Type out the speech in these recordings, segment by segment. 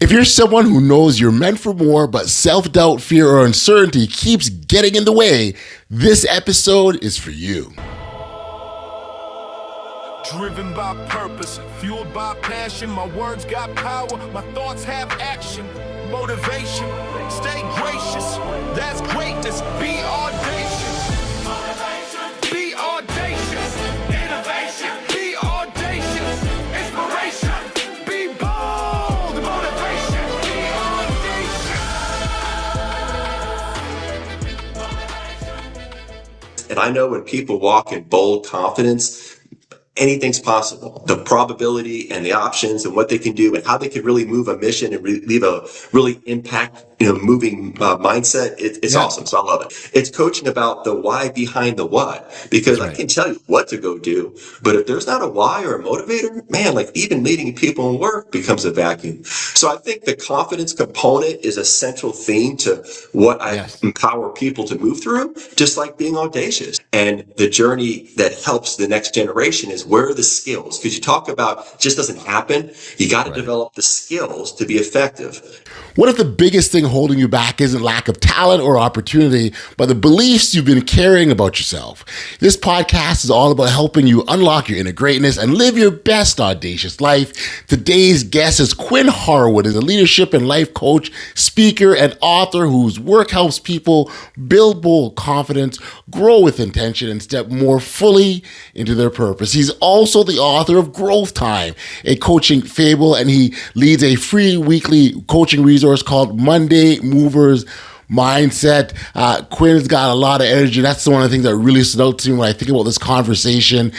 If you're someone who knows you're meant for more, but self-doubt, fear, or uncertainty keeps getting in the way, this episode is for you. Driven by purpose, fueled by passion, my words got power, my thoughts have action, motivation, stay gracious, that's greatness, be audacious, motivation, be audacious, innovation, be audacious, inspiration, be bold, motivation, be audacious. And I know when people walk in bold confidence, anything's possible. The probability and the options and what they can do and how they can really move a mission and leave a really impact, moving mindset. It's awesome. So I love it. It's coaching about the why behind the what, because I can tell you what to go do, but if there's not a why or a motivator, man, like even leading people in work becomes a vacuum. So I think the confidence component is a central theme to what I empower people to move through, just like being audacious. And the journey that helps the next generation is where are the skills? Because you talk about it just doesn't happen. You got to develop the skills to be effective. What if the biggest thing holding you back isn't lack of talent or opportunity, but the beliefs you've been carrying about yourself? This podcast is all about helping you unlock your inner greatness and live your best audacious life. Today's guest is Quinn Harwood, is a leadership and life coach, speaker, and author whose work helps people build bold confidence, grow with intention, and step more fully into their purpose. He's also the author of Growth Time, a coaching fable, and he leads a free weekly coaching resource called Monday Movers Mindset. Quinn's got a lot of energy. That's one of the things that really stood out to me when I think about this conversation.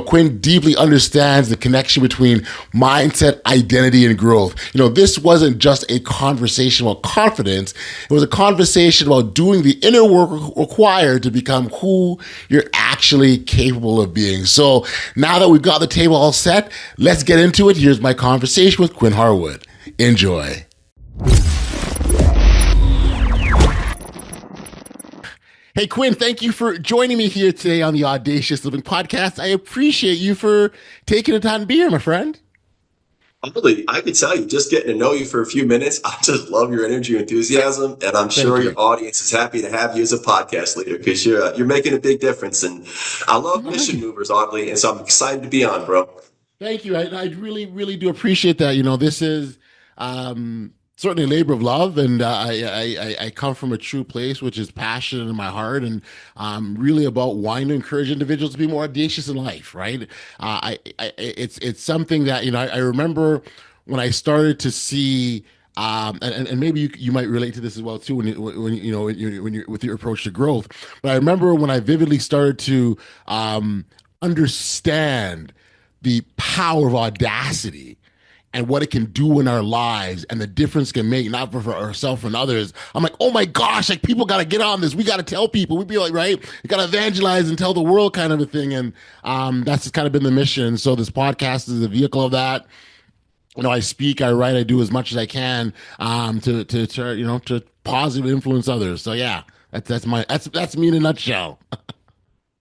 Quinn deeply understands the connection between mindset, identity, and growth. This wasn't just a conversation about confidence. It was a conversation about doing the inner work required to become who you're actually capable of being. So now that we've got the table all set, let's get into it. Here's my conversation with Quinn Harwood. Enjoy. Hey, Quinn, thank you for joining me here today on the Audacious Living Podcast. I appreciate you for taking the time to be here, my friend. Audley, I could tell you, just getting to know you for a few minutes, I just love your energy and enthusiasm, and I'm sure your audience is happy to have you as a podcast leader because you're making a big difference. And I love mission movers, Audley, and so I'm excited to be on, bro. Thank you. I really, really do appreciate that. This is certainly a labor of love, and I come from a true place, which is passion in my heart, and really about wanting to encourage individuals to be more audacious in life. Right? It's something that I remember when I started to see, and maybe you might relate to this as well too when you're with your approach to growth. But I remember when I vividly started to understand the power of audacity and what it can do in our lives and the difference it can make, not for ourselves and others. I'm like, oh my gosh, like people got to get on this. We got to tell people. We'd be like, right? You got to evangelize and tell the world kind of a thing. And that's just kind of been the mission. So this podcast is a vehicle of that. I speak, I write, I do as much as I can to positively influence others. So yeah, that's me in a nutshell.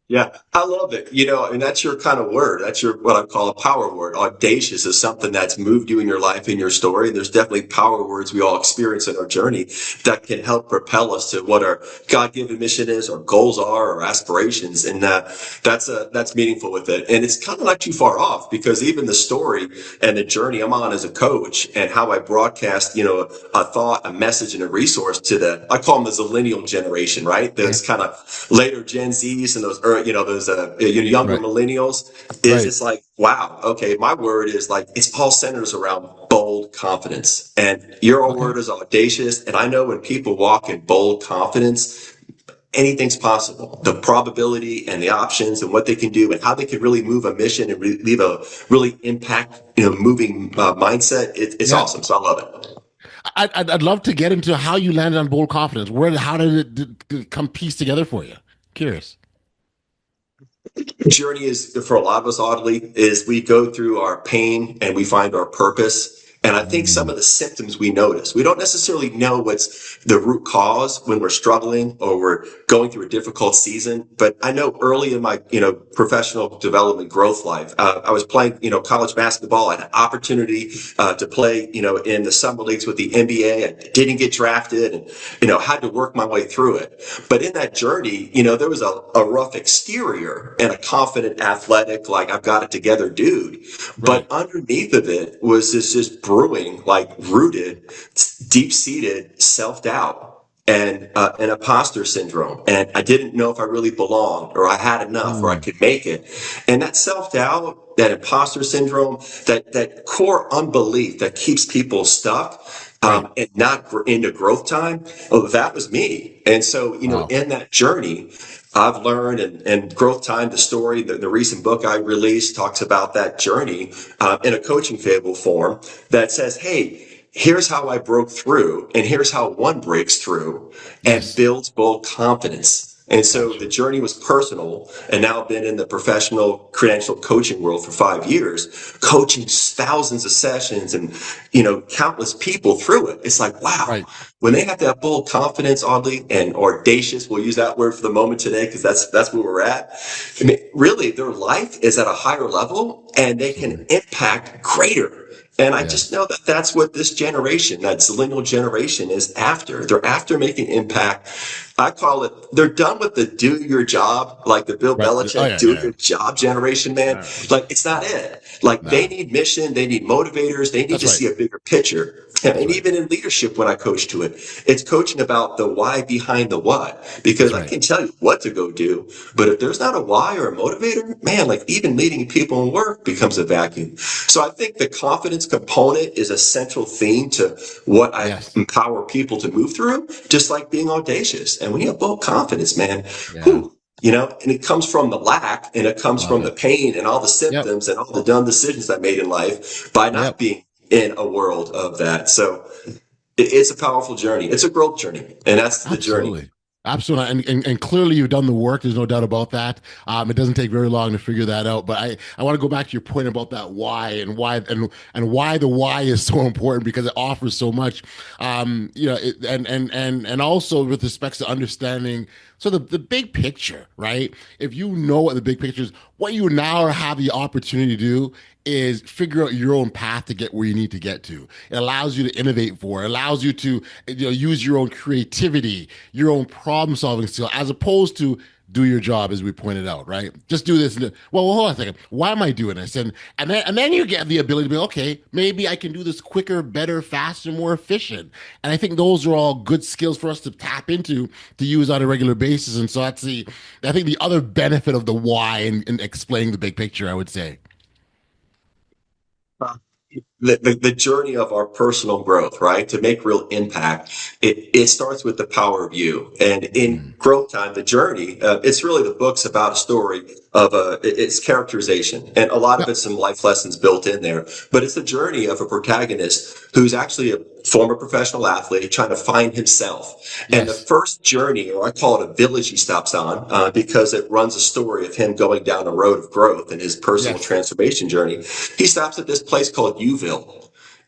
Yeah, I love it. And that's your kind of word. That's what I call a power word. Audacious is something that's moved you in your life, in your story. There's definitely power words we all experience in our journey that can help propel us to what our God-given mission is, our goals are, our aspirations. And that's meaningful with it. And it's kind of not too far off because even the story and the journey I'm on as a coach and how I broadcast, a thought, a message, and a resource to I call them the Zillennial generation, right? Those kind of later Gen Zs and those those younger millennials it's like, wow, okay, my word is like, it's all centers around bold confidence. And your word is audacious. And I know when people walk in bold confidence, anything's possible. The probability and the options and what they can do and how they can really move a mission and leave a really impact, moving mindset. It's awesome. So I love it. I'd love to get into how you landed on bold confidence. How did it come piece together for you? Curious. Journey is, for a lot of us, Audley, is we go through our pain and we find our purpose. And I think some of the symptoms we notice, we don't necessarily know what's the root cause when we're struggling or we're going through a difficult season. But I know early in my, professional development growth life, I was playing, college basketball. I had an opportunity to play, in the summer leagues with the NBA. I didn't get drafted and, had to work my way through it. But in that journey, there was a rough exterior and a confident, athletic, like I've got it together dude. But underneath of it was this just brewing, like rooted, deep-seated self-doubt and an imposter syndrome. And I didn't know if I really belonged or I had enough or I could make it. And that self-doubt, that imposter syndrome, that core unbelief that keeps people stuck, and not into growth time. Oh, that was me. And so, in that journey, I've learned, and Growth Time, the story, the recent book I released talks about that journey in a coaching fable form that says, hey, here's how I broke through, and here's how one breaks through and builds bold confidence. And so the journey was personal, and now I've been in the professional credentialed coaching world for 5 years, coaching thousands of sessions and, countless people through it. It's like, wow, when they have that bold confidence, Audley, and audacious, we'll use that word for the moment today, because that's where we're at. I mean, really, their life is at a higher level, and they can impact greater. And I just know that that's what this generation, that zillennial generation, is after. They're after making impact. I call it, they're done with the do your job, like the Bill Belichick do your job generation, man. Like, it's not it. Like, they need mission, they need motivators, they need to see a bigger picture. And even in leadership, when I coach to it, it's coaching about the why behind the what. Because I can tell you what to go do, but if there's not a why or a motivator, man, like even leading people in work becomes a vacuum. So I think the confidence component is a central theme to what I empower people to move through, just like being audacious. And when you have bold confidence, man, and it comes from the lack, and it comes from the pain and all the symptoms and all the dumb decisions I made in life by not being in a world of that. So it's a powerful journey. It's a growth journey, and that's the journey. Absolutely. And clearly you've done the work. There's no doubt about that. It doesn't take very long to figure that out. But I want to go back to your point about that why and why the why is so important, because it offers so much. And also with respect to understanding the big picture, right? If you know what the big picture is, what you now have the opportunity to do is figure out your own path to get where you need to get to. It allows you to innovate for, it allows you to use your own creativity, your own problem solving skill, as opposed to do your job, as we pointed out, right? Just do this. Well, hold on a second. Why am I doing this? And then you get the ability to be, okay, maybe I can do this quicker, better, faster, more efficient. And I think those are all good skills for us to tap into, to use on a regular basis. And so I think the other benefit of the why in explaining the big picture, I would say. The journey of our personal growth, right? To make real impact, it starts with the power of you. And in Growth Time, the journey, it's really the book's about a story of its characterization. And a lot of it's some life lessons built in there. But it's the journey of a protagonist who's actually a former professional athlete trying to find himself. And the first journey, or I call it a village he stops on, because it runs a story of him going down a road of growth and his personal transformation journey. He stops at this place called Uville.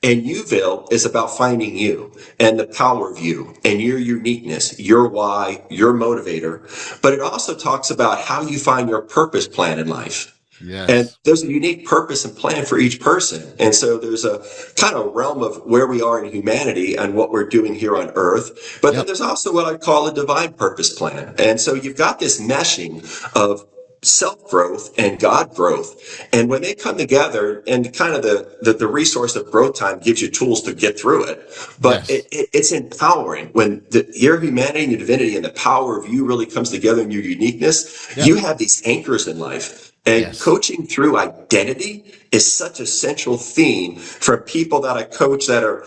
And Uville is about finding you and the power of you and your uniqueness, your why, your motivator. But it also talks about how you find your purpose plan in life. Yes. And there's a unique purpose and plan for each person. And so there's a kind of realm of where we are in humanity and what we're doing here on earth. But then there's also what I call a divine purpose plan. And so you've got this meshing of self-growth and God growth. And when they come together, and kind of the resource of Growth Time gives you tools to get through it, but it's empowering. When your humanity and your divinity and the power of you really comes together in your uniqueness, you have these anchors in life. And coaching through identity is such a central theme for people that I coach that are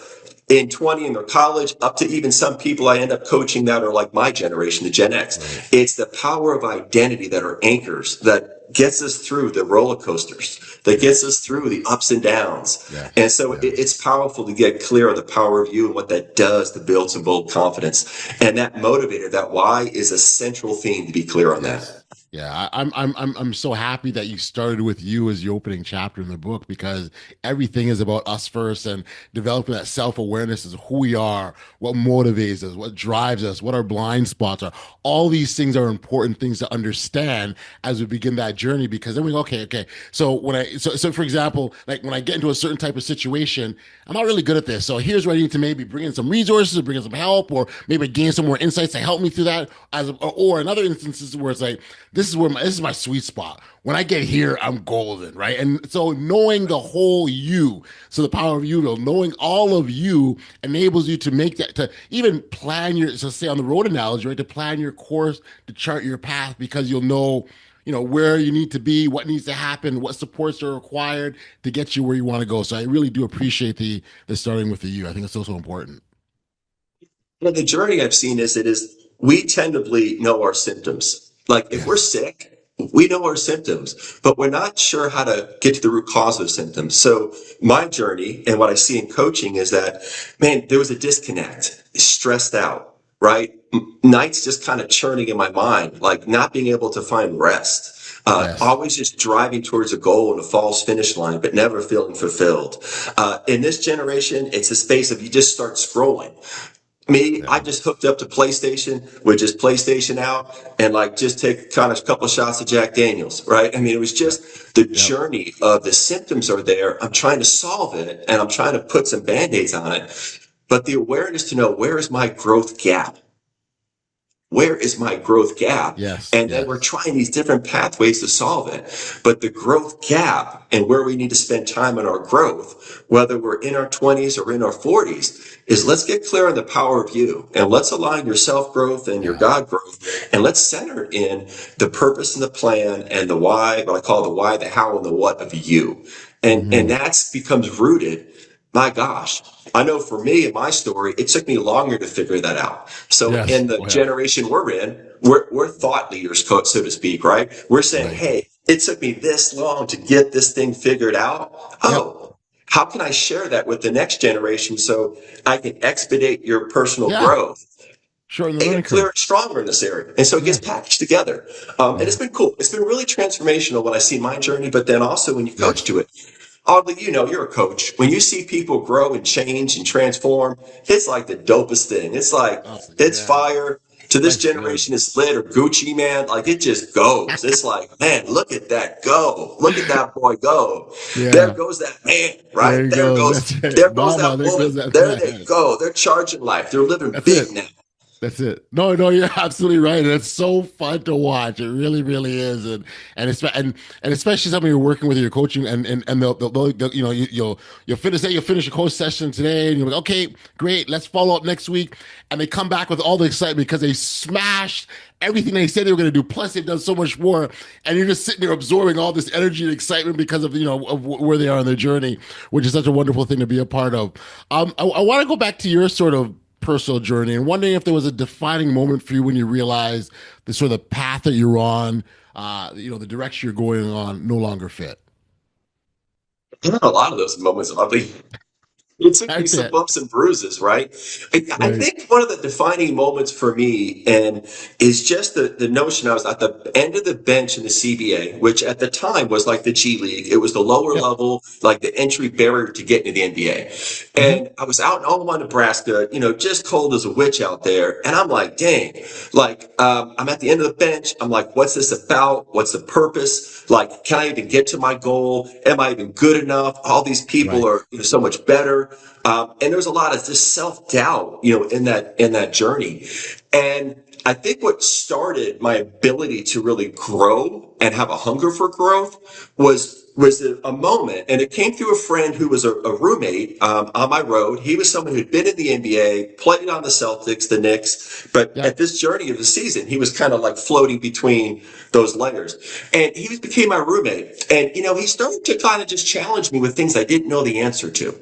in 20 in their college, up to even some people I end up coaching that are like my generation, the Gen X. It's the power of identity that are anchors that gets us through the roller coasters, that gets us through the ups and downs. And so it's powerful to get clear on the power of you and what that does to build some bold confidence. And that motivator, that why, is a central theme to be clear on that. Yeah, I'm so happy that you started with you as the opening chapter in the book, because everything is about us first, and developing that self-awareness is who we are, what motivates us, what drives us, what our blind spots are. All these things are important things to understand as we begin that journey, because then we go, okay. So so for example, like when I get into a certain type of situation, I'm not really good at this. So here's where I need to maybe bring in some resources, bring in some help, or maybe gain some more insights to help me through that. Or in other instances where it's like, this is my sweet spot. When I get here, I'm golden, right? And so knowing the whole you, so the power of you, knowing all of you enables you to make that, to even plan your, so say on the road analogy, right? To plan your course, to chart your path, because you'll know, where you need to be, what needs to happen, what supports are required to get you where you want to go. So I really do appreciate the starting with the you. I think it's so important. The journey I've seen is we tentatively know our symptoms. Like if we're Yes. sick, we know our symptoms, but we're not sure how to get to the root cause of symptoms. So my journey and what I see in coaching is that, man, there was a disconnect, stressed out, right? Nights just kind of churning in my mind, like not being able to find rest. Yes. Always just driving towards a goal and a false finish line, but never feeling fulfilled. In this generation, it's a space of you just start scrolling. Me, I Yeah. just hooked up to PlayStation with just PlayStation out and like just take kind of a couple of shots of Jack Daniels, right? I mean, it was Yep. just the Yep. journey of the symptoms are there. I'm trying to solve it and I'm trying to put some band-aids on it. But the awareness to know, where is my growth gap? Where is my growth gap? Yes. And then we're Yes. trying these different pathways to solve it. But the growth gap and where we need to spend time in our growth, whether we're in our 20s or in our 40s, is let's get clear on the power of you and let's align your self growth and your Yeah. God growth. And let's center it in the purpose and the plan and the why, what I call the why, the how, and the what of you. And Hmm. that's becomes rooted. My gosh, I know for me in my story, it took me longer to figure that out. So Yes. in the Oh, yeah. generation we're in, we're thought leaders, so to speak, right? We're saying, Right. hey, it took me this long to get this thing figured out. Yep. Oh, how can I share that with the next generation so I can expedite your personal Yeah. growth? Shorten the And learning get clearer curve. and stronger in this area. And so it gets Yeah. packaged together. And it's Yeah. been cool. It's been really transformational when I see my journey, but then also when you coach Yes. to it. Audley, you're a coach. When you see people grow and change and transform, it's like the dopest thing. It's like, Oh, it's yeah. fire. To this Life's good. generation, it's lit or Gucci, man. Like it just goes. It's like, man, look at that go. Look at that boy go. There Yeah. goes that man, There right? he goes. That's There it. goes Mama, that there woman. goes that There they man. go. They're charging life. They're living That's big it. now. That's it. No, you're absolutely right. And it's so fun to watch. It really, really is. And especially somebody you're working with, you're coaching, and they'll you'll finish a coach session today, and you're like, okay, great, let's follow up next week. And they come back with all the excitement because they smashed everything they said they were going to do. Plus, they've done so much more, and you're just sitting there absorbing all this energy and excitement because of where they are on their journey, which is such a wonderful thing to be a part of. I want to go back to your sort of personal journey and wondering if there was a defining moment for you when you realized the sort of path that you're on, the direction you're going on no longer fit. A lot of those moments, Audley. It took I me some bet. bumps and bruises, right? I Right. think one of the defining moments for me and is just the notion I was at the end of the bench in the CBA, which at the time was like the G League. It was the lower Yep. level, like the entry barrier to get into the NBA. Hmm. And I was out in Omaha, Nebraska, just cold as a witch out there. And I'm like, dang, like, I'm at the end of the bench. I'm like, what's this about? What's the purpose? Like, can I even get to my goal? Am I even good enough? All these people Right. are so much better. And there's a lot of just self-doubt, in that journey. And I think what started my ability to really grow and have a hunger for growth was a moment, and it came through a friend who was a roommate on my road. He was someone who'd been in the NBA, played on the Celtics, the Knicks, but at Yep. this journey of the season, he was kind of like floating between those layers. And he became my roommate, and he started to kind of just challenge me with things I didn't know the answer to.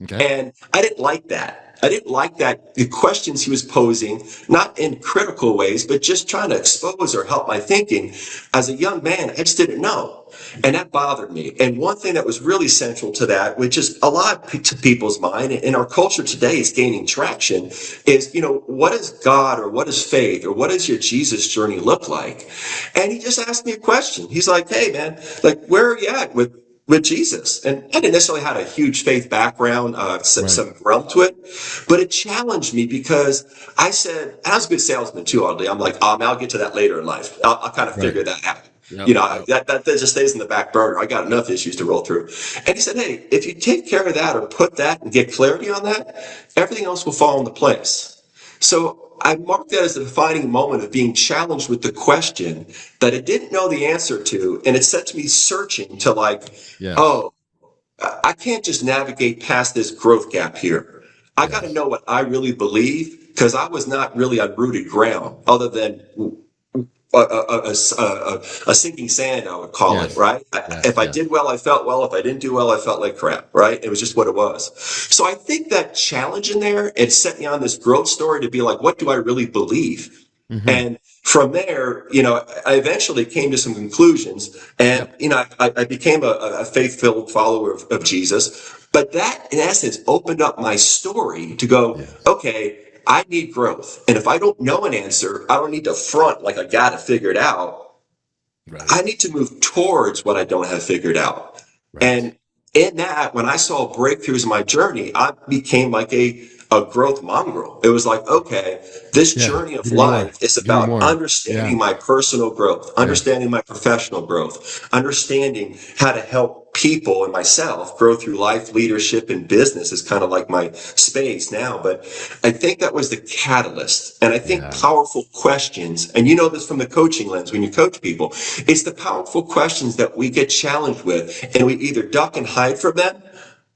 Okay. And I didn't like that. I didn't like that the questions he was posing, not in critical ways, but just trying to expose or help my thinking. As a young man, I just didn't know. And that bothered me. And one thing that was really central to that, which is a lot to people's mind, and our culture today is gaining traction, is, what is God, or what is faith, or what does your Jesus journey look like? And he just asked me a question. He's like, hey, man, like, where are you at with Jesus? And I didn't necessarily have a huge faith background, some realm to it, but it challenged me because I said, and I was a good salesman too, Audley. I'm like, I'll get to that later in life. I'll kind of figure that out. Yep. That just stays in the back burner. I got enough issues to roll through. And he said, hey, if you take care of that or put that and get clarity on that, everything else will fall into place. So I marked that as a defining moment of being challenged with the question that I didn't know the answer to. And it set me searching to oh, I can't just navigate past this growth gap here. I got to know what I really believe, because I was not really on rooted ground other than a sinking sand, I would call it, right? If I did well, I felt well. If I didn't do well, I felt like crap, right? It was just what it was. So I think that challenge in there, it set me on this growth story to be like, what do I really believe? And from there, I eventually came to some conclusions, and, I became a faith-filled follower of Jesus. But that, in essence, opened up my story to go, okay, I need growth. And if I don't know an answer, I don't need to front like I got it figured out. I need to move towards what I don't have figured out. And in that, when I saw breakthroughs in my journey, I became like a growth mongrel. It was like, okay, this journey of life is about understanding my personal growth, understanding my professional growth, understanding how to help people and myself grow through life, leadership, and business is kind of like my space now. But I think that was the catalyst. And I think powerful questions, and you know this from the coaching lens when you coach people, it's the powerful questions that we get challenged with, and we either duck and hide from them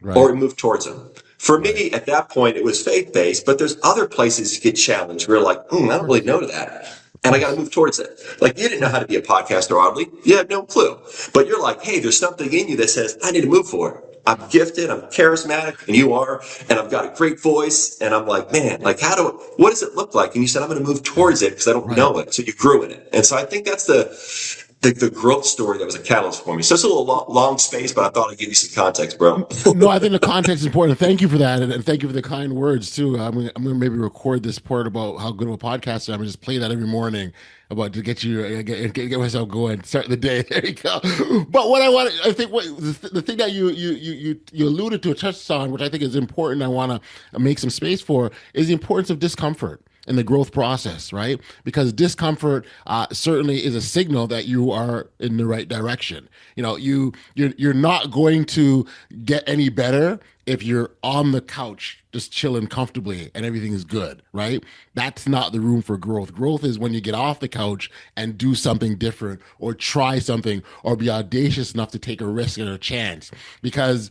or we move towards them. For me, at that point, it was faith-based, but there's other places to get challenged where you're like, I don't really know that. And I got to move towards it. Like, you didn't know how to be a podcaster, Audley. You had no clue. But you're like, hey, there's something in you that says, I need to move for it. I'm gifted, I'm charismatic, and you are, and I've got a great voice. And I'm like, man, like, what does it look like? And you said, I'm going to move towards it because I don't know it. So you grew in it. And so I think that's the growth story that was a catalyst for me. So it's a little long space, but I thought I'd give you some context, bro. No, I think the context is important. Thank you for that. And thank you for the kind words too. I'm going to maybe record this part about how good of a podcast I am and just play that every morning about to get you, get myself going, start the day. There you go. But I think the thing that you alluded to, touched on, which I think is important, I want to make some space for, is the importance of discomfort in the growth process, right? Because discomfort certainly is a signal that you are in the right direction. You're not going to get any better if you're on the couch just chilling comfortably and everything is good, right? That's not the room for growth. Growth is when you get off the couch and do something different or try something or be audacious enough to take a risk and a chance. Because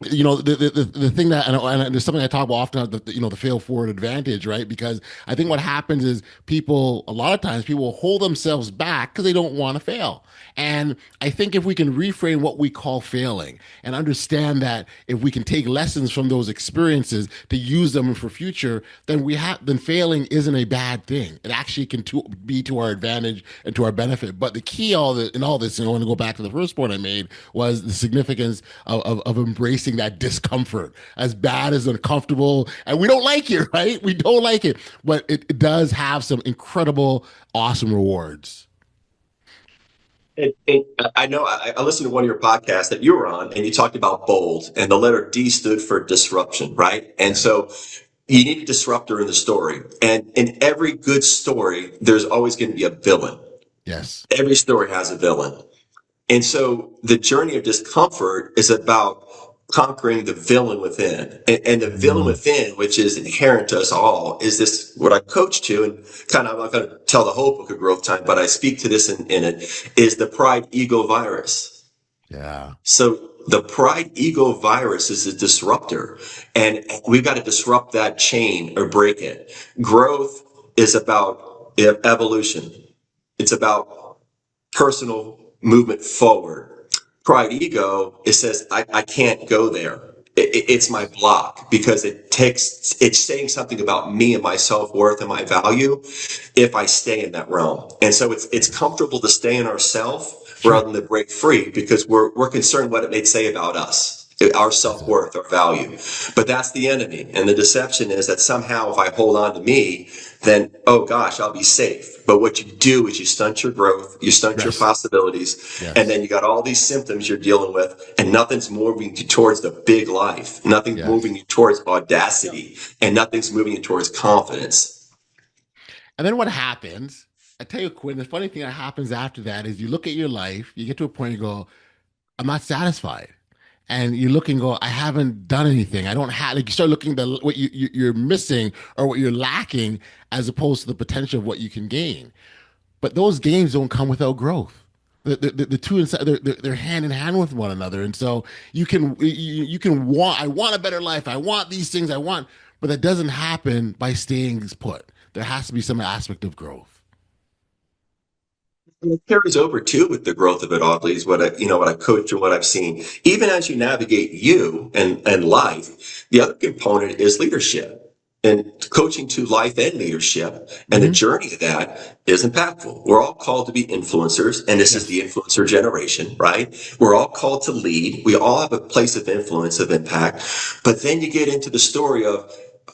the thing that, and there's something I talk about often, the fail forward advantage, right? Because I think what happens is a lot of times people hold themselves back because they don't want to fail. And I think if we can reframe what we call failing and understand that if we can take lessons from those experiences to use them for future, then failing isn't a bad thing. It actually can be to our advantage and to our benefit. But the key in all this, and I want to go back to the first point I made, was the significance of embracing that discomfort, as bad as uncomfortable, and we don't like it, right? We don't like it, but it does have some incredible, awesome rewards. I know I listened to one of your podcasts that you were on, and you talked about bold, and the letter D stood for disruption, right? And so you need a disruptor in the story. And in every good story, there's always going to be a villain. Yes. Every story has a villain. And so the journey of discomfort is about conquering the villain within. And the villain within, which is inherent to us all, is this, what I coach to, and kind of, I'm not going to tell the whole book of Growth Time, but I speak to this in it, is the pride ego virus. Yeah. So the pride ego virus is a disruptor, and we've got to disrupt that chain or break it. Growth is about evolution. It's about personal movement forward. Pride ego, it says, I can't go there. it's my block, because it's saying something about me and my self-worth and my value if I stay in that realm. And so it's comfortable to stay in ourself rather than to break free, because we're concerned what it may say about us, our self-worth, our value. But that's the enemy. And the deception is that somehow if I hold on to me, then, oh gosh, I'll be safe. But what you do is you stunt your growth, you stunt your possibilities, and then you got all these symptoms you're dealing with, and nothing's moving you towards the big life. Nothing's moving you towards audacity, and nothing's moving you towards confidence. And then what happens, I tell you, Quinn, the funny thing that happens after that is you look at your life, you get to a point and you go, I'm not satisfied. And you look and go, I haven't done anything. I don't have, like, you start looking at what you're missing or what you're lacking, as opposed to the potential of what you can gain. But those gains don't come without growth. The two inside, they're hand in hand with one another. And so you can want, I want a better life. I want these things I want, but that doesn't happen by staying put. There has to be some aspect of growth. It carries over too with the growth of it, Audley, is what I coach and what I've seen. Even as you navigate you and life, the other component is leadership, and coaching to life and leadership. And the journey of that is impactful. We're all called to be influencers, and this is the influencer generation, right? We're all called to lead. We all have a place of influence, of impact. But then you get into the story of,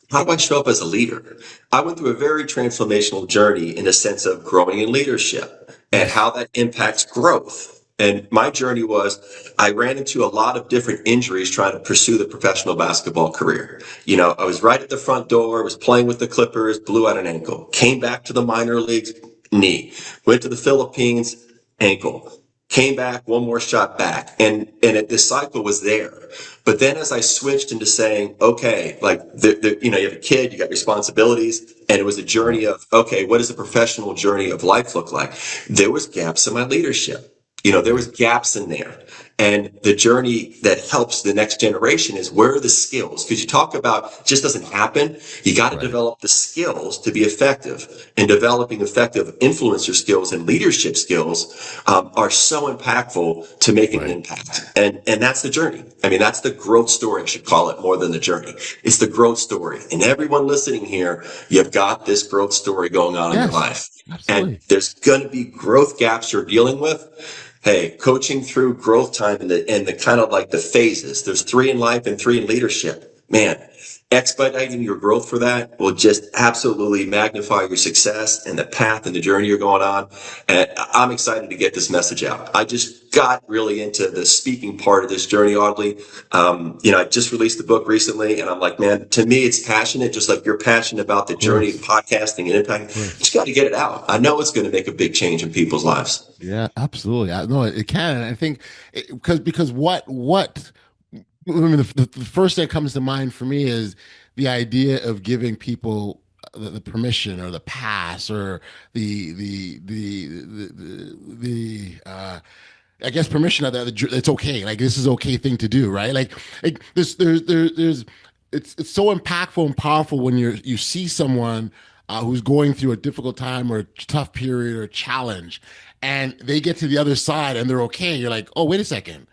how do I show up as a leader? I went through a very transformational journey in the sense of growing in leadership and how that impacts growth. And my journey was, I ran into a lot of different injuries trying to pursue the professional basketball career. I was right at the front door, was playing with the Clippers, blew out an ankle, came back to the minor leagues, knee, went to the Philippines, ankle. Came back, one more shot back. And the cycle was there. But then as I switched into saying, okay, like, you have a kid, you got responsibilities, and it was a journey of, okay, what does a professional journey of life look like? There was gaps in my leadership. There was gaps in there. And the journey that helps the next generation is, where are the skills? Because you talk about, it just doesn't happen. You got to develop the skills to be effective. And developing effective influencer skills and leadership skills are so impactful to making an impact. And that's the journey. I mean, that's the growth story, I should call it, more than the journey. It's the growth story. And everyone listening here, you've got this growth story going on in your life. Absolutely. And there's going to be growth gaps you're dealing with. Hey, coaching through growth time and the kind of like the phases. There's 3 in life and 3 in leadership. Man, expediting your growth for that will just absolutely magnify your success and the path and the journey you're going on. And I'm excited to get this message out. I just got really into the speaking part of this journey, Audley. I just released the book recently, and I'm like, man, to me, it's passionate, just like you're passionate about the journey of podcasting and impact. Just got to get it out. I know it's going to make a big change in people's lives. Yeah, absolutely. No, it can. And I think because what I mean, the first thing that comes to mind for me is the idea of giving people the permission or the pass or the I guess permission that it's okay. Like, this is okay thing to do, right? Like this, there's it's so impactful and powerful when you see someone who's going through a difficult time or a tough period or challenge, and they get to the other side and they're okay. You're like, oh, wait a second.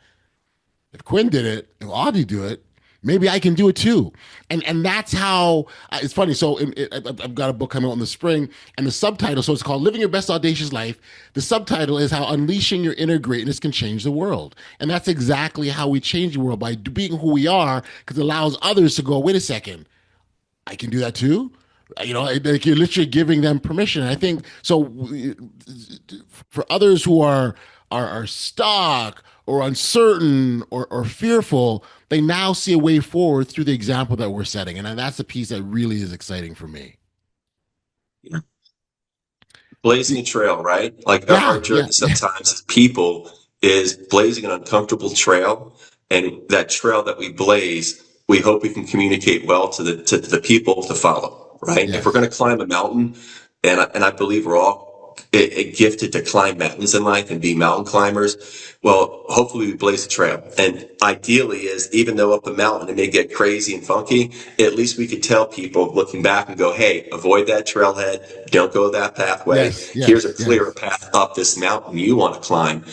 If Quinn did it, if Audley do it, maybe I can do it too. And that's how, it's funny. So I've got a book coming out in the spring, and the subtitle, so it's called Living Your Best Audacious Life. The subtitle is How Unleashing Your Inner Greatness Can Change the World. And that's exactly how we change the world, by being who we are, because it allows others to go, wait a second, I can do that too? Like, you're literally giving them permission. And I think, so for others who are stuck or uncertain or fearful, they now see a way forward through the example that we're setting. And that's the piece that really is exciting for me. Yeah. Blazing a trail, right? Like, our journey sometimes as people is blazing an uncomfortable trail. And that trail that we blaze, we hope we can communicate well to the people to follow, right? If we're going to climb a mountain, and I believe we're all gifted to climb mountains in life and be mountain climbers, Well, hopefully we blaze a trail. And ideally is, even though up a mountain it may get crazy and funky, at least we could tell people looking back and go, hey, avoid that trailhead. Don't go that pathway. Yes, Here's a yes, clearer yes. path up this mountain you want to climb.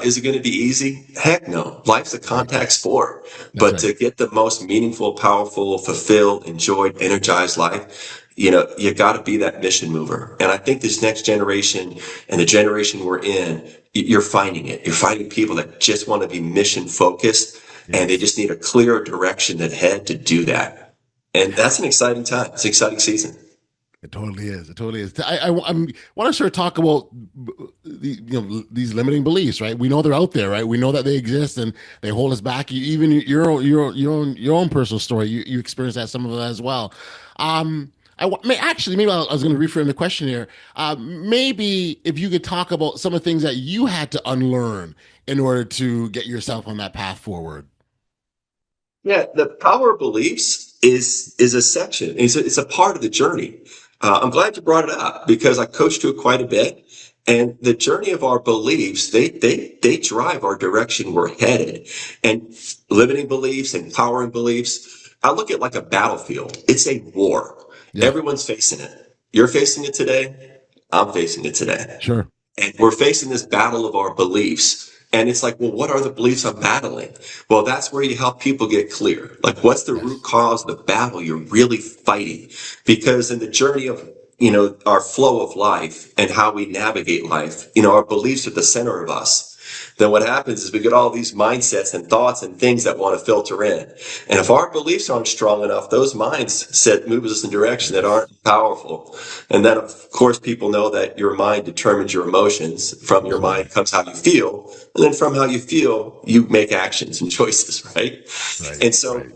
Is it going to be easy? Heck no. Life's a Right. contact sport. That's But right. to get the most meaningful, powerful, fulfilled, enjoyed, energized life, you got to be that mission mover. And I think this next generation and the generation we're in, you're finding it. You're finding people that just want to be mission focused and they Yes. just need a clearer direction ahead to do that. And that's an exciting time. It's an exciting season. It totally is. It totally is. Want to sort of talk about these limiting beliefs, right? We know they're out there, right? We know that they exist and they hold us back. Even your own personal story, you experienced that, some of that as well. Maybe I was going to reframe the question here. Maybe if you could talk about some of the things that you had to unlearn in order to get yourself on that path forward. Yeah, the power of beliefs is a section. It's a part of the journey. I'm glad you brought it up because I coached to it quite a bit. And the journey of our beliefs, they drive our direction we're headed. And limiting beliefs, empowering beliefs, I look at like a battlefield. It's a war. Yeah, Everyone's facing it. You're facing it today. I'm facing it today. sure. And we're facing this battle of our beliefs. And it's like, well, what are the beliefs I'm battling? Well, that's where you help people get clear. Like, what's the root Yes. cause of the battle you're really fighting? Because in the journey of, our flow of life and how we navigate life, our beliefs are at the center of us. Then what happens is we get all these mindsets and thoughts and things that want to filter in. And if our beliefs aren't strong enough, those mindset moves us in direction that Yes. aren't powerful. And then, of course, people know that your mind determines your emotions. From your mind Absolutely. comes how you feel. And then from how you feel, you make actions and choices, right? Right. And so Right.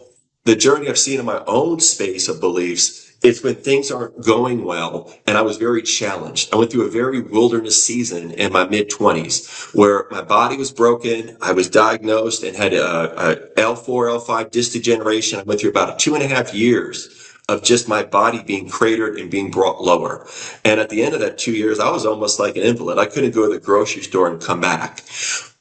the journey I've seen in my own space of beliefs, it's when things aren't going well and I was very challenged. I went through a very wilderness season in my mid 20s where my body was broken. I was diagnosed and had a L4, L5 disc degeneration. I went through about 2.5 years of just my body being cratered and being brought lower. And at the end of that 2 years, I was almost like an invalid. I couldn't go to the grocery store and come back.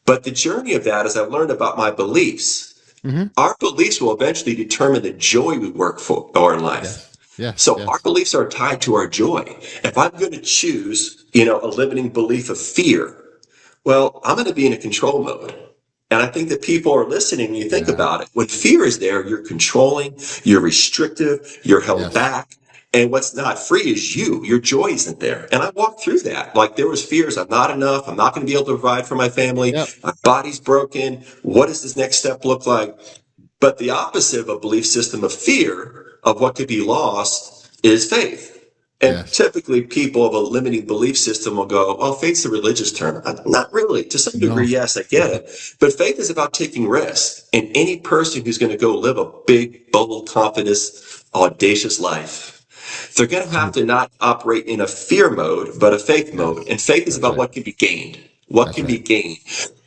But the journey of that is I've learned about my beliefs. Hmm. Our beliefs will eventually determine the joy we work for in life. Yes. Yes. So our Yes. beliefs are tied to our joy. If I'm going to choose, a limiting belief of fear, well, I'm going to be in a control mode. And I think that people are listening. You think Yeah. about it. When fear is there, you're controlling, you're restrictive, you're held Yes. back. And what's not free is you. Your joy isn't there. And I walked through that. Like there was fears. I'm not enough. I'm not going to be able to provide for my family. Yep. My body's broken. What does this next step look like? But the opposite of a belief system of fear of what could be lost is faith. And Yes. typically people of a limiting belief system will go, well, faith's a religious term. Not really. To some degree, No. yes, I get it. But faith is about taking risks. And any person who's going to go live a big, bold, confident, audacious life, they're going to have to not operate in a fear mode, but a faith mode. Yes. And faith is That's about right. what can be gained. What That's can be right. gained.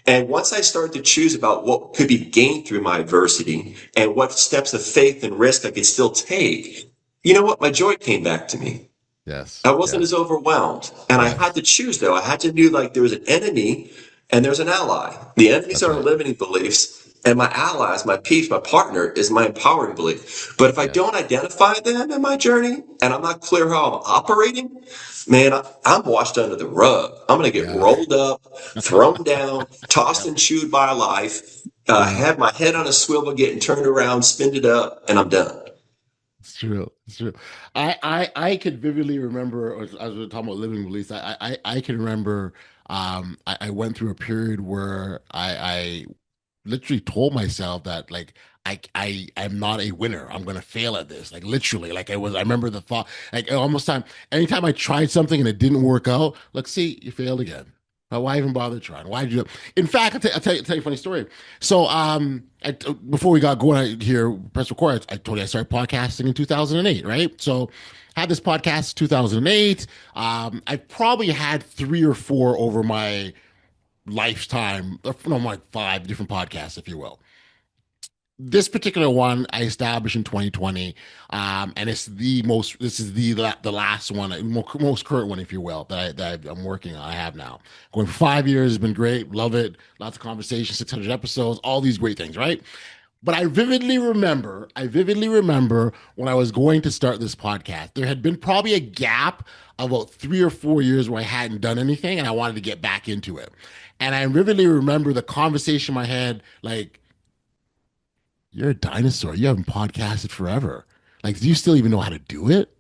And once I started to choose about what could be gained through my adversity and what steps of faith and risk I could still take, you know what? My joy came back to me. Yes. I wasn't Yes. as overwhelmed. And I had Yes. to choose though. I had to do like there was an enemy and there's an ally. The enemies That's are our right. limiting beliefs. And my allies, my peace, my partner is my empowering belief. But if I don't Yes. identify them in my journey and I'm not clear how I'm operating, man, I'm washed under the rug. I'm going to get Yeah. rolled up, thrown down, tossed Yep. and chewed by life, Yeah. have my head on a swivel, getting turned around, spin it up, and I'm done. It's true. It's true. I could vividly remember as we were talking about living beliefs. I can remember. I went through a period where I literally told myself that like I'm not a winner. I'm gonna fail at this. Like literally, like I remember the thought. Like almost anytime I tried something and it didn't work out. Look, see, you failed again. Why even bother trying? Why did you? In fact, I'll tell you a funny story. So, before we got going here, press record. I told you I started podcasting in 2008, right? So, had this podcast 2008. I probably had three or four over my lifetime, no, like five different podcasts, if you will. This particular one I established in 2020, and it's this is the last one, most current one, if you will, I'm working on. I have now going for 5 years. It's been great, love it. Lots of conversations, 600 episodes, all these great things, right? But I vividly remember when I was going to start this podcast, there had been probably a gap of about 3 or 4 years where I hadn't done anything, and I wanted to get back into it. And I vividly remember the conversation in my head, like, you're a dinosaur. You haven't podcasted forever. Like, do you still even know how to do it?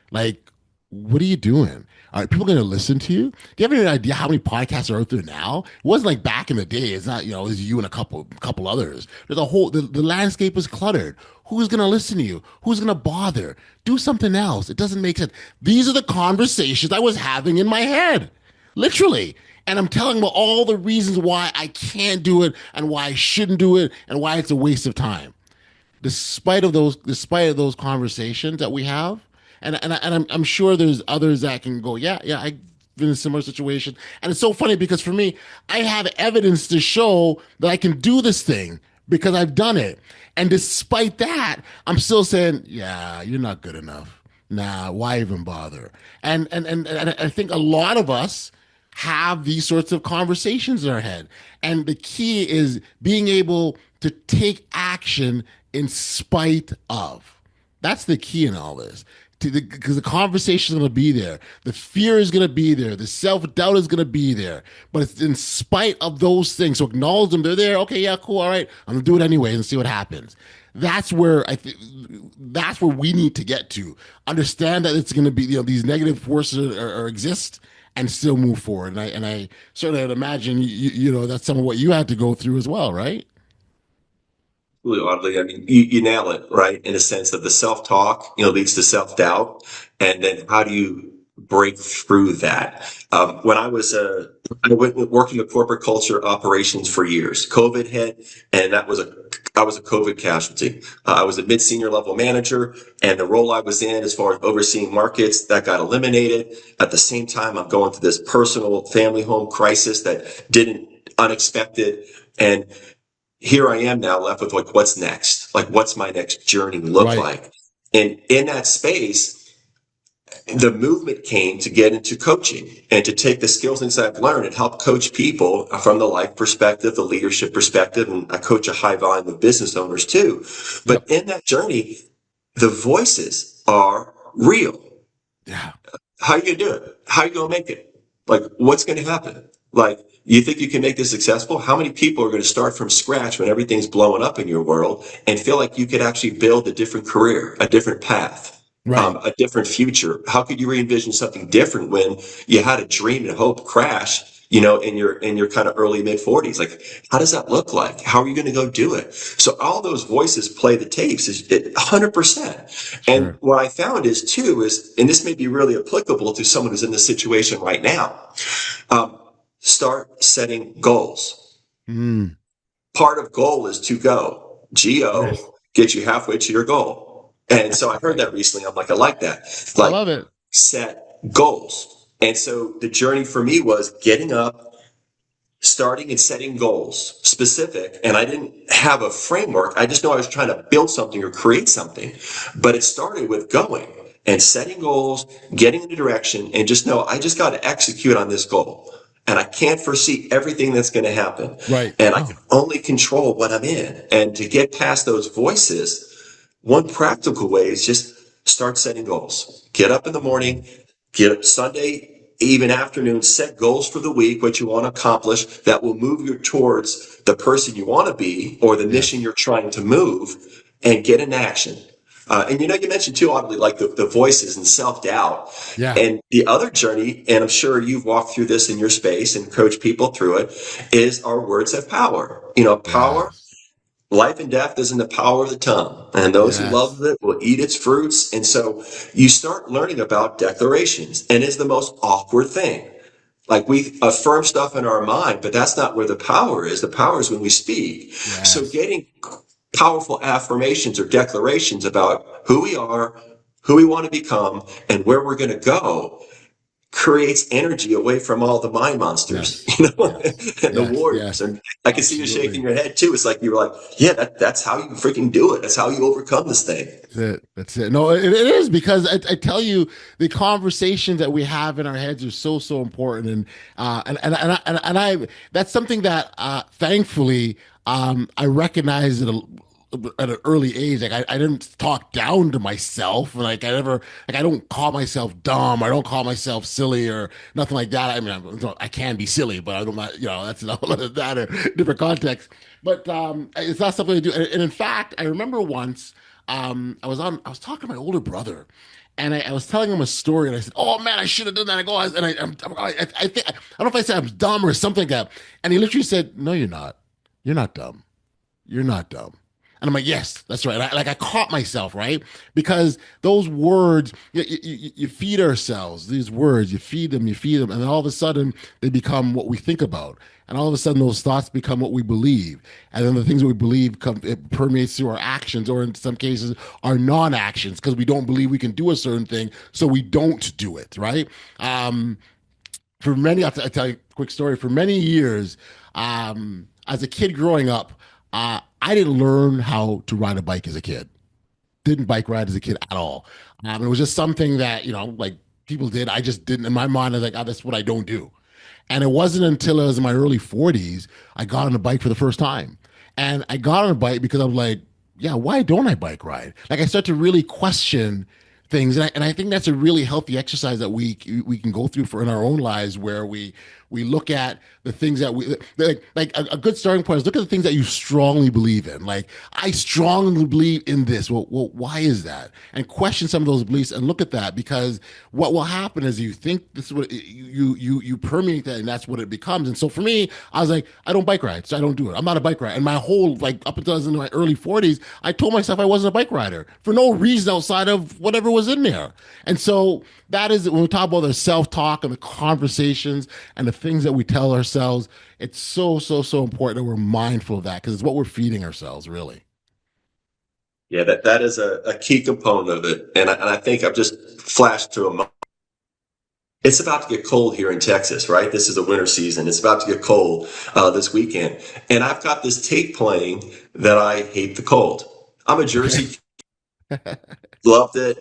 Like, what are you doing? Are people going to listen to you? Do you have any idea how many podcasts are out there now? It wasn't like back in the day. It's not, it's you and a couple others. There's a whole, the landscape is cluttered. Who's going to listen to you? Who's going to bother? Do something else. It doesn't make sense. These are the conversations I was having in my head, literally. And I'm telling them all the reasons why I can't do it and why I shouldn't do it and why it's a waste of time. Despite of those conversations that we have, I'm sure there's others that can go, yeah, I've been in a similar situation. And it's so funny because for me, I have evidence to show that I can do this thing because I've done it. And despite that, I'm still saying, yeah, you're not good enough. Nah, why even bother? And I think a lot of us have these sorts of conversations in our head. And the key is being able to take action in spite of. That's the key in all this. Because the conversation is going to be there. The fear is going to be there. The self-doubt is going to be there. But it's in spite of those things. So acknowledge them. They're there. Okay, yeah, cool. All right. I'm going to do it anyway and see what happens. That's where that's where we need to get to. Understand that it's going to be, these negative forces exist, and still move forward. And I certainly would imagine, that's some of what you had to go through as well, right? Really, Audley, I mean, you nail it, right? In a sense of the self-talk, leads to self-doubt. And then how do you break through that? When I was working with corporate culture operations for years, COVID hit, and I was a COVID casualty. I was a mid-senior level manager, and the role I was in as far as overseeing markets, that got eliminated. At the same time, I'm going through this personal family home crisis that didn't unexpected. And here I am now left with like, what's next? Like, what's my next journey look like? And in that space, the movement came to get into coaching and to take the skills things I've learned and help coach people from the life perspective, the leadership perspective. And I coach a high volume of business owners too. But in that journey, the voices are real. Yeah. How are you going to do it? How are you going to make it? Like, what's going to happen? Like, you think you can make this successful? How many people are going to start from scratch when everything's blowing up in your world and feel like you could actually build a different career, a different path? A different future? How could you re-envision something different when you had a dream and hope crash, in your kind of early mid 40s? Like, how does that look like? How are you going to go do it? So all those voices play the tapes is 100%. Sure. And what I found is, and this may be really applicable to someone who's in this situation right now, start setting goals. Part of goal is to go. G-O, get you halfway to your goal. And so I heard that recently. I'm like, I like that. Like, I love it. Set goals. And so the journey for me was getting up, starting and setting goals specific. And I didn't have a framework. I just know I was trying to build something or create something. But it started with going and setting goals, getting in a direction, and just know I just got to execute on this goal. And I can't foresee everything that's going to happen. Right. And I can only control what I'm in. And to get past those voices, one practical way is just start setting goals. Get up in the morning, get up Sunday, even afternoon, set goals for the week, what you want to accomplish that will move you towards the person you want to be or the mission you're trying to move, and get in action. And you mentioned too, Audley, like the voices and self-doubt. Yeah. And the other journey, and I'm sure you've walked through this in your space and coached people through it, is our words have power. Power. Life and death is in the power of the tongue, and those who love it will eat its fruits. And so you start learning about declarations, and it's the most awkward thing. Like, we affirm stuff in our mind, but that's not where the power is. The power is when we speak. Yes. So getting powerful affirmations or declarations about who we are, who we want to become, and where we're going to go creates energy away from all the mind monsters, Yes. Yes. and the Yes. warriors. Yes. And I can see you shaking Absolutely. your head too. It's like you were like, yeah, that's how you freaking do it. That's how you overcome this thing. That's it. That's it. No, it is because I tell you, the conversations that we have in our heads are so important, and I that's something that thankfully I recognize at an early age. Like I didn't talk down to myself. Like I don't call myself dumb. I don't call myself silly or nothing like that. I mean, I can be silly, but I don't. That's a whole other that a different context. But it's not something I do. And in fact, I remember once. I was talking to my older brother, and I was telling him a story, and I said, "Oh man, I should have done that." I go, and I think I don't know if I said I'm dumb or something like that, and he literally said, "No, you're not. You're not dumb. You're not dumb." And I'm like, yes, that's right. I caught myself, right? Because those words, you feed ourselves, these words, you feed them, and then all of a sudden they become what we think about. And all of a sudden those thoughts become what we believe. And then the things that we believe it permeates through our actions, or in some cases, our non-actions, because we don't believe we can do a certain thing, so we don't do it, right? For many, I'll tell you a quick story. For many years, as a kid growing up, I didn't learn how to ride a bike as a kid. Didn't bike ride as a kid at all. It was just something that, like people did. I just didn't. In my mind, I was like, oh, that's what I don't do. And it wasn't until I was in my early 40s, I got on a bike for the first time. And I got on a bike because I was like, yeah, why don't I bike ride? Like I start to really question things. And I think that's a really healthy exercise that we can go through for in our own lives, where we look at the things that we like a good starting point is look at the things that you strongly believe in. Like, I strongly believe in this. Well, why is that? And question some of those beliefs and look at that, because what will happen is you think this is what you permeate that, and that's what it becomes. And so for me, I was like, I don't bike ride, so I don't do it. I'm not a bike rider. And my whole, like, up until I was in my early 40s, I told myself I wasn't a bike rider for no reason outside of whatever was in there. And so that is when we talk about the self-talk and the conversations and the things that we tell ourselves. It's so important that we're mindful of that, because it's what we're feeding ourselves, really. Yeah, that is a key component of it. And I think I've just flashed to a moment. It's about to get cold here in Texas, right? This is the winter season. It's about to get cold this weekend. And I've got this tape playing that I hate the cold. I'm a Jersey. Loved it.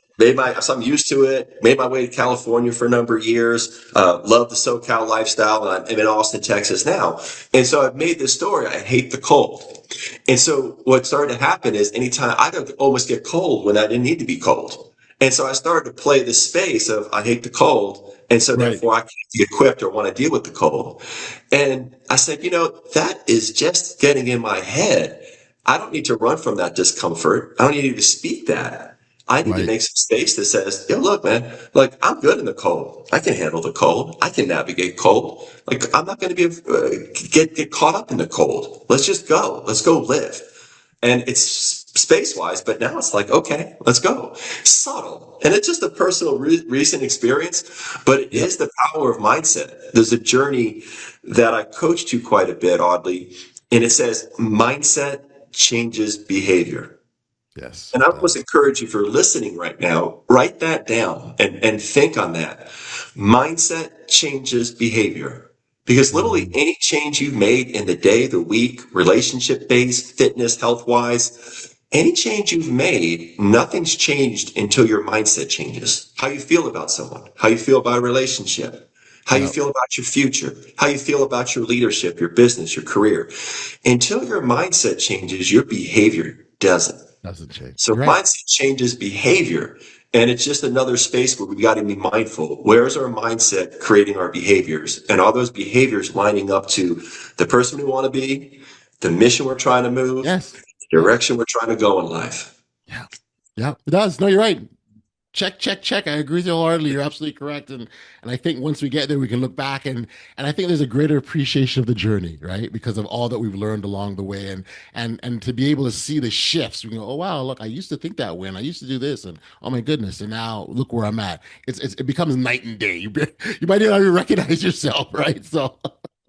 So I'm used to it. Made my way to California for a number of years. Love the SoCal lifestyle. And I'm in Austin, Texas now. And so I've made this story. I hate the cold. And so what started to happen is anytime I could almost get cold when I didn't need to be cold. And so I started to play this space of I hate the cold. And so Right. therefore I can't be equipped or want to deal with the cold. And I said, that is just getting in my head. I don't need to run from that discomfort. I don't need to speak that. I need to Right. make some space that says, yo, look, man, like, I'm good in the cold. I can handle the cold. I can navigate cold. Like, I'm not going to be get caught up in the cold. Let's just go. Let's go live. And it's space wise, but now it's like, okay, let's go. Subtle. And it's just a personal recent experience, but it Yep. is the power of mindset. There's a journey that I coach to quite a bit, Audley, and it says mindset changes behavior. Yes, And I it almost does. encourage you, for listening right now, write that down and think on that. Mindset changes behavior. Because literally Mhm. any change you've made in the day, the week, relationship based, fitness, health wise, any change you've made, nothing's changed until your mindset changes. How you feel about someone, how you feel about a relationship, how you Yep. feel about your future, how you feel about your leadership, your business, your career. Until your mindset changes, your behavior doesn't. Doesn't change. So You're right. mindset changes behavior. And it's just another space where we got to be mindful. Where's our mindset creating our behaviors? And are those behaviors lining up to the person we want to be, the mission we're trying to move, Yes. the Yep. direction we're trying to go in life? Yeah. Yeah. It does. No, you're right. Check. I agree with you wholeheartedly. You're absolutely correct. And I think once we get there, we can look back and I think there's a greater appreciation of the journey, right? Because of all that we've learned along the way, and to be able to see the shifts. We can go, oh wow, look, I used to think that way, and I used to do this, and oh my goodness, and now look where I'm at. It becomes night and day. You might not even recognize yourself, right? So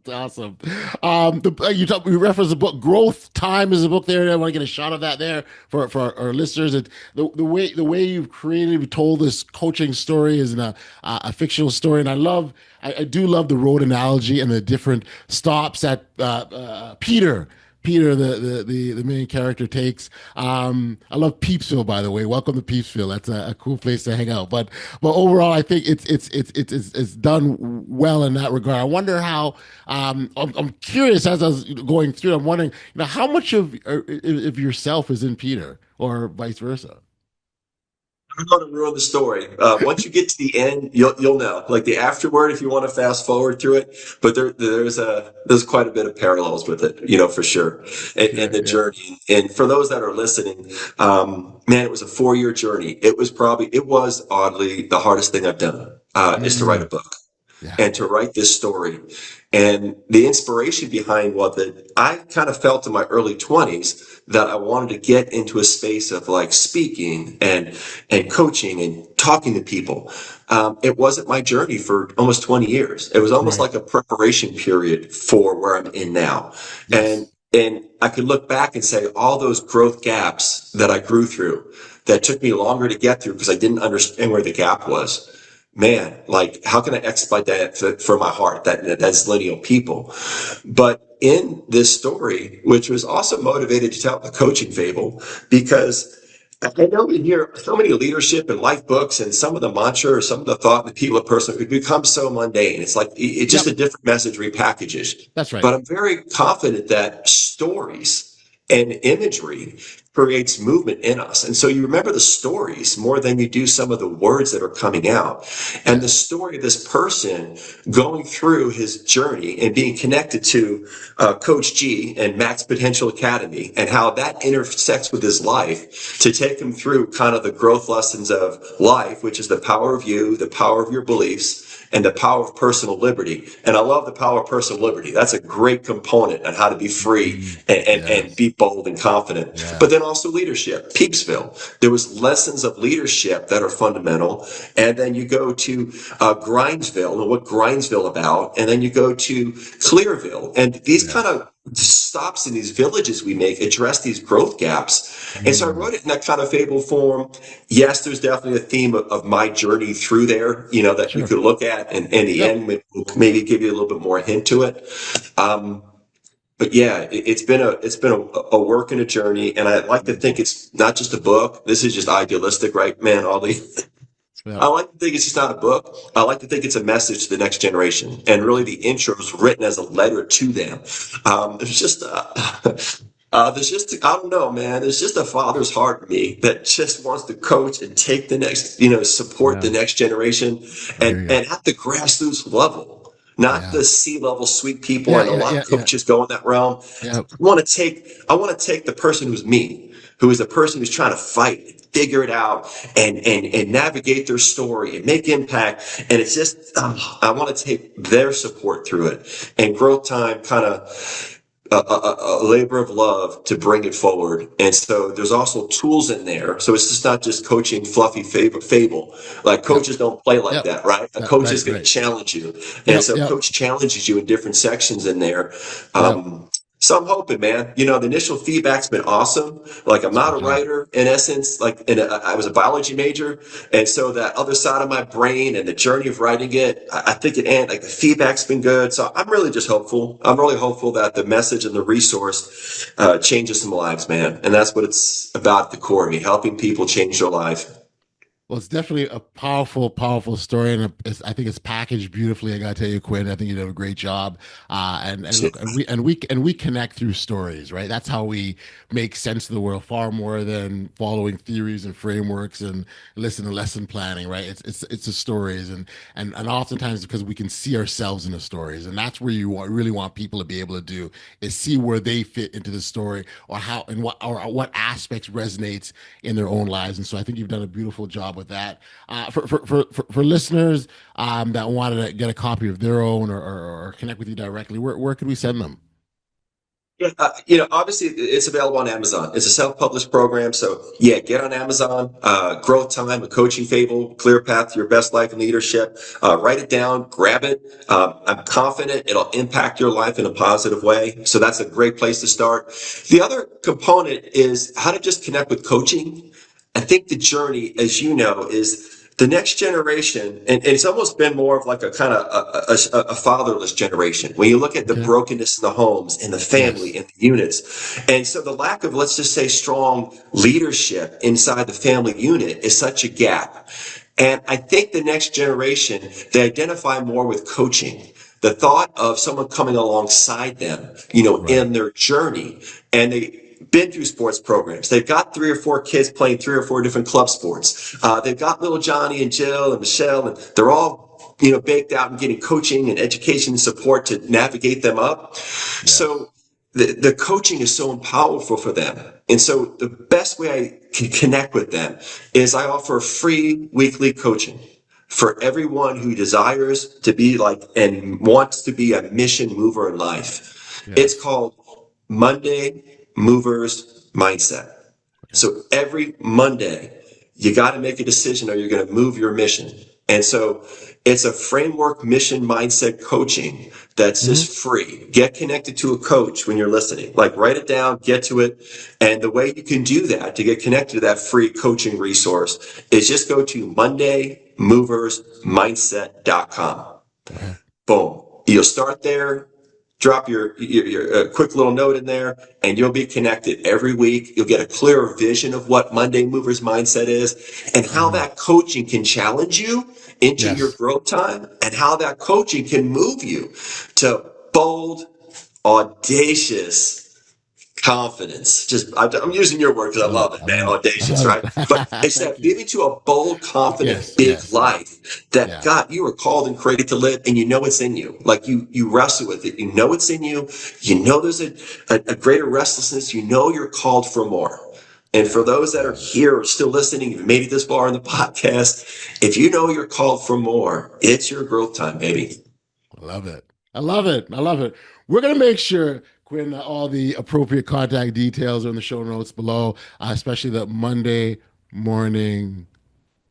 Awesome. You referenced the book Growth Time is a book there. I want to get a shot of that there for our listeners. And the way you've created, you told this coaching story is a fictional story, and I do love the road analogy and the different stops that Peter, the main character, takes. I love Peepsville, by the way. Welcome to Peepsville. That's a cool place to hang out. But overall, I think it's done well in that regard. I wonder how. I'm curious as I was going through. I'm wondering, how much of yourself is in Peter, or vice versa. I'm going to ruin the story. Once you get to the end, you'll know. Like the afterword, if you want to fast forward through it, but there's quite a bit of parallels with it, for sure, and the journey. And for those that are listening, man, it was a 4-year journey. It was oddly the hardest thing I've done, is to write a book. Yeah. And to write this story. And the inspiration behind that I kind of felt in my early 20s that I wanted to get into a space of like speaking and coaching and talking to people. It wasn't my journey for almost 20 years. It was almost like a preparation period for where I'm in now. Yes. And I could look back and say all those growth gaps that I grew through that took me longer to get through because I didn't understand where the gap was. Man, like, how can I exploit that for my heart? That's lineal people. But in this story, which was also motivated to tell the coaching fable, because I know we hear so many leadership and life books, and some of the mantra or some of the thought in the people of person, it becomes so mundane. It's like, it's just a different message repackaged. That's right. But I'm very confident that stories and imagery creates movement in us. And so you remember the stories more than you do some of the words that are coming out. And the story of this person going through his journey and being connected to Coach G and Max Potential Academy, and how that intersects with his life to take him through kind of the growth lessons of life, which is the power of you, the power of your beliefs, and the power of personal liberty. And I love the power of personal liberty. That's a great component on how to be free and be bold and confident. Yeah. But then also leadership. Peepsville, there was lessons of leadership that are fundamental. And then you go to Grindsville and what Grindsville about. And then you go to Clearville. And these kind of stops in these villages we make address these growth gaps. And so I wrote it in that kind of fable form. Yes, there's definitely a theme of my journey through there, that you could look at, and in the end, maybe give you a little bit more hint to it. But yeah, it's been a work and a journey, and I like to think it's not just a book. This is just idealistic, right, man, Audley? Yeah. I like to think it's just not a book. I like to think it's a message to the next generation. And really the intro is written as a letter to them. There's just, I don't know, man. There's just a father's heart in me that just wants to coach and take the next, support the next generation and at the grassroots level, not the C-level sweet people. And a lot of coaches go in that realm. Yeah. I want to take the person who's me, who is the person who's trying to fight, figure it out, and navigate their story and make impact. And it's just, I want to take their support through it. And Growth Time kind of a labor of love to bring it forward. And so there's also tools in there. So it's just not just coaching fluffy fable. Like coaches don't play like that, right? A coach is going to challenge you. And coach challenges you in different sections in there. So I'm hoping, man, the initial feedback's been awesome. Like I'm not a writer in essence, I was a biology major. And so that other side of my brain and the journey of writing it, I think the feedback's been good. So I'm really just hopeful. I'm really hopeful that the message and the resource changes some lives, man. And that's what it's about at the core of me, helping people change their life. Well, it's definitely a powerful, powerful story, and I think it's packaged beautifully. I got to tell you, Quinn, I think you did a great job. We connect through stories, right? That's how we make sense of the world, far more than following theories and frameworks and lesson planning, right? It's the stories, and oftentimes because we can see ourselves in the stories, and that's where really want people to be able to do is see where they fit into the story, or how and what aspects resonates in their own lives. And so I think you've done a beautiful job with that. For listeners that wanted to get a copy of their own or connect with you directly, where could we send them? Yeah, obviously it's available on Amazon. It's a self-published program. So yeah, get on Amazon, Growth Time, A Coaching Fable, Clear Path to Your Best Life and Leadership. Write it down, grab it. I'm confident it'll impact your life in a positive way. So that's a great place to start. The other component is how to just connect with coaching. I think the journey, as you know, is the next generation, and it's almost been more of like a kind of a fatherless generation. When you look at the brokenness in the homes, in the family, in the units. And so the lack of, let's just say, strong leadership inside the family unit is such a gap. And I think the next generation, they identify more with coaching. The thought of someone coming alongside them, in their journey, and they've been through sports programs. They've got 3 or 4 kids playing 3 or 4 different club sports. They've got little Johnny and Jill and Michelle, and they're all, baked out and getting coaching and education and support to navigate them up. Yes. So the coaching is so powerful for them. And so the best way I can connect with them is I offer free weekly coaching for everyone who desires to be and wants to be a mission mover in life. Yeah. It's called Monday Movers Mindset. Okay. So every Monday, you got to make a decision or you're going to move your mission. And so it's a framework mission mindset coaching that's just free. Get connected to a coach when you're listening. Write it down, get to it. And the way you can do that to get connected to that free coaching resource is just go to mondaymoversmindset.com. Boom. You'll start there. Drop your quick little note in there, and you'll be connected every week. You'll get a clearer vision of what Monday Movers Mindset is and how that coaching can challenge you into your growth time and how that coaching can move you to bold, audacious confidence. I'm using your word because I love it, man. Audacious, right? But it's that moving to a bold, confident, big life that God, you are called and created to live, and you know it's in you. You wrestle with it. You know it's in you. You know there's a greater restlessness. You know you're called for more. And for those that are here or still listening, you've made it this far in the podcast, if you know you're called for more, it's your growth time, baby. I love it. I love it. We're going to make sure, Quinn, all the appropriate contact details are in the show notes below, especially the Monday morning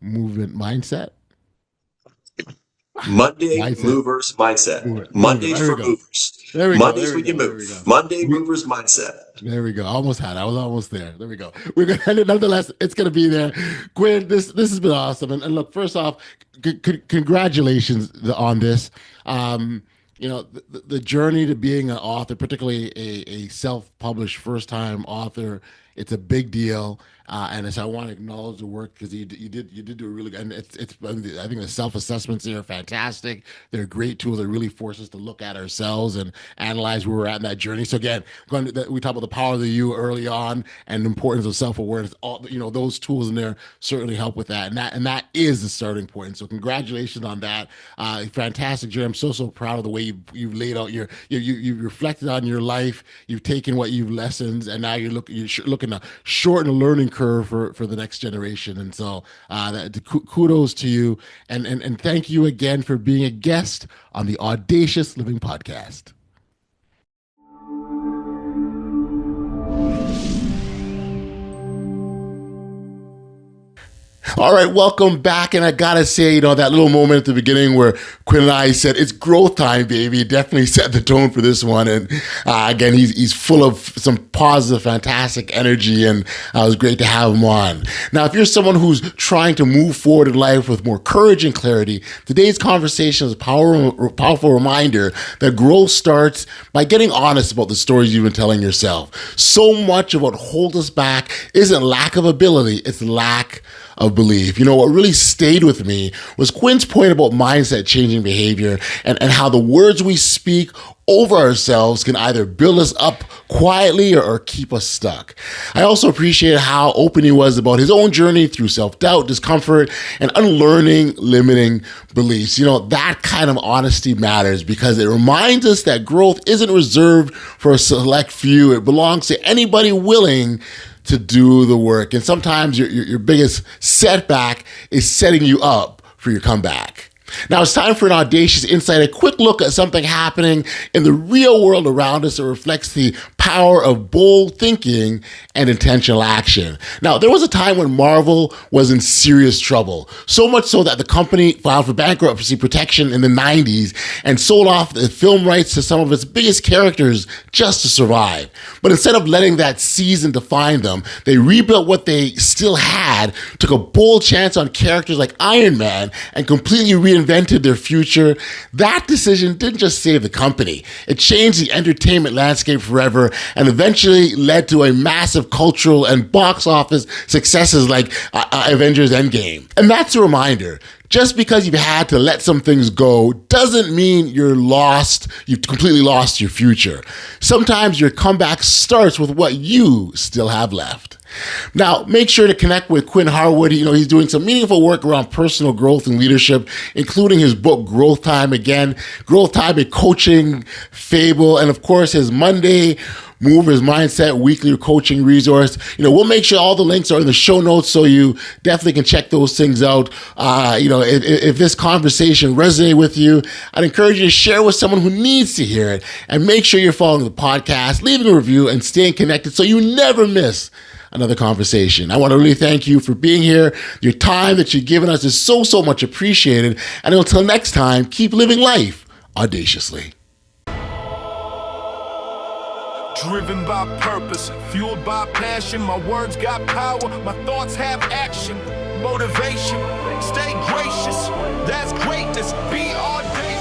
movement mindset. Monday Movers Mindset. Mondays for movers. There we Mondays go. when you move. Monday Movers Mindset. There we go. I was almost there. There we go. We're going to, nonetheless, it's going to be there. Quinn, this has been awesome. And look, first off, congratulations on this. The journey to being an author, particularly a self-published first-time author, it's a big deal. And so I want to acknowledge the work because you did do a really good, and I think the self-assessments here are fantastic. They're great tools that really force us to look at ourselves and analyze where we're at in that journey. So again, we talked about the power of the you early on and the importance of self-awareness. All those tools in there certainly help with that, and that is the starting point. So congratulations on that. Fantastic journey. I'm so proud of the way you've laid out you've reflected on your life. You've taken what you've lessons, and now you're looking to shorten the learning curve for the next generation. And so kudos to you, and thank you again for being a guest on the Audacious Living Podcast. All right, welcome back. And I gotta say, that little moment at the beginning where Quinn and I said, it's growth time, baby, definitely set the tone for this one. And again, he's full of some positive, fantastic energy, and it was great to have him on. Now, if you're someone who's trying to move forward in life with more courage and clarity, today's conversation is a powerful reminder that growth starts by getting honest about the stories you've been telling yourself. So much of what holds us back isn't lack of ability, it's lack of belief. What really stayed with me was Quinn's point about mindset changing behavior and how the words we speak over ourselves can either build us up quietly or keep us stuck. I also appreciate how open he was about his own journey through self-doubt, discomfort, and unlearning limiting beliefs. That kind of honesty matters because it reminds us that growth isn't reserved for a select few. It belongs to anybody willing to do the work. And sometimes your biggest setback is setting you up for your comeback. Now it's time for an audacious insight, a quick look at something happening in the real world around us that reflects the power of bold thinking and intentional action. Now, there was a time when Marvel was in serious trouble, so much so that the company filed for bankruptcy protection in the 90s and sold off the film rights to some of its biggest characters just to survive. But instead of letting that season define them, they rebuilt what they still had, took a bold chance on characters like Iron Man, and completely reinvented their future. That decision didn't just save the company. It changed the entertainment landscape forever and eventually led to a massive cultural and box office successes like Avengers Endgame. And that's a reminder. Just because you've had to let some things go doesn't mean you've completely lost your future. Sometimes your comeback starts with what you still have left. Now, make sure to connect with Quinn Harwood. He's doing some meaningful work around personal growth and leadership, including his book, Growth Time, a coaching fable, and of course, his Monday Movers Mindset weekly coaching resource. We'll make sure all the links are in the show notes so you definitely can check those things out. If this conversation resonated with you, I'd encourage you to share with someone who needs to hear it, and make sure you're following the podcast, leaving a review, and staying connected so you never miss another conversation. I want to really thank you for being here. Your time that you've given us is so much appreciated. And until next time, keep living life audaciously. Driven by purpose, fueled by passion. My words got power, my thoughts have action. Motivation, stay gracious. That's greatness. Be audacious.